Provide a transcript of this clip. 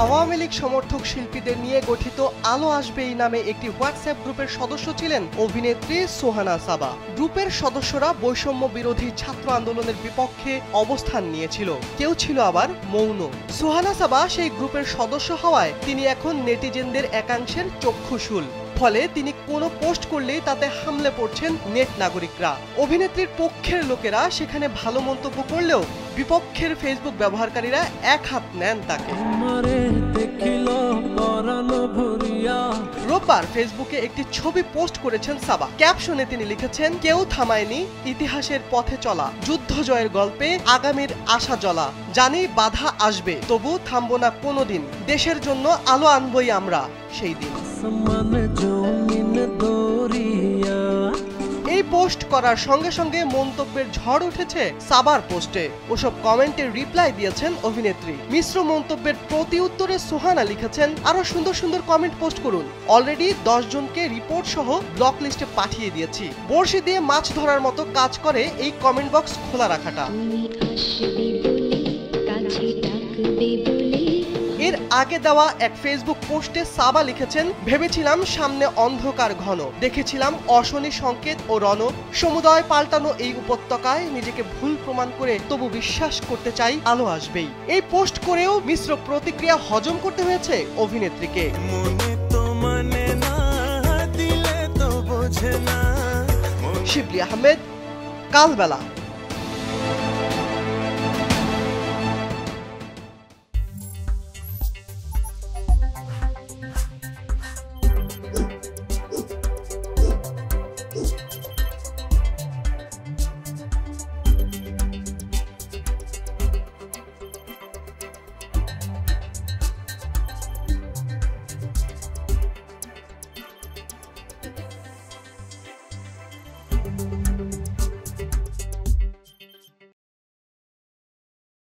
আওয়ামী লীগ সমর্থক শিল্পীদের নিয়ে গঠিত আলো আসবে এই নামে একটি হোয়াটসঅ্যাপ গ্রুপের সদস্য ছিলেন অভিনেত্রী সোহানা সাবা। গ্রুপের সদস্যরা বৈষম্য বিরোধী ছাত্র আন্দোলনের বিপক্ষে অবস্থান নিয়েছিল, কেউ ছিল আবার মৌন। সোহানা সাবা সেই গ্রুপের সদস্য হওয়ায় তিনি এখন নেটিজেনদের একাংশের চক্ষুশূল। ফলে তিনি কোনো পোস্ট করলেই তাতে হামলে পড়ছেন নেট নাগরিকরা। অভিনেত্রীর পক্ষের লোকেরা সেখানে ভালো মন্তব্য করলেও বিপক্ষের ফেসবুক ব্যবহারকারীরা এক হাত নেন তাকে। রোববার ফেসবুকে একটি ছবি পোস্ট করেছেন সাবা। ক্যাপশনে তিনি লিখেছেন, কেউ থামায়নি ইতিহাসের পথে চলা, যুদ্ধ জয়ের গল্পে আগামীর আশা জ্বলা, জানি বাধা আসবে তবু থামবো না কোনোদিন, দেশের জন্য আলো আনবই আমরা সেই দিন। এই পোস্ট করার সঙ্গে সঙ্গে মন্তব্যের ঝড় উঠেছে সাবার পোস্টে। ওসব কমেন্টের রিপ্লাই দিয়েছেন অভিনেত্রী। মিশ্র মন্তব্যের প্রতি উত্তরে সোহানা লিখেছেন, আরো সুন্দর সুন্দর কমেন্ট পোস্ট করুন, অলরেডি 10 জনকে রিপোর্ট সহ ব্লক লিস্টে পাঠিয়ে দিয়েছি। বড়শি দিয়ে মাছ ধরার মতো কাজ করে এই কমেন্ট বক্স খোলা রাখাটা। এর আগে দেওয়া এক ফেসবুক পোস্টে সাবা লিখেছেন, ভেবেছিলাম সামনে অন্ধকার ঘন, দেখেছিলাম অশনি সংকেত ও রণ, সমুদয় পাল্টানো এই উপত্যকায় নিজেকে ভুল প্রমাণ করে তবু বিশ্বাস করতে চাই আলো আসবেই। এই পোস্ট করেও মিশ্র প্রতিক্রিয়া হজম করতে হয়েছে অভিনেত্রীকে। শিবলি আহমেদ, কালবেলা।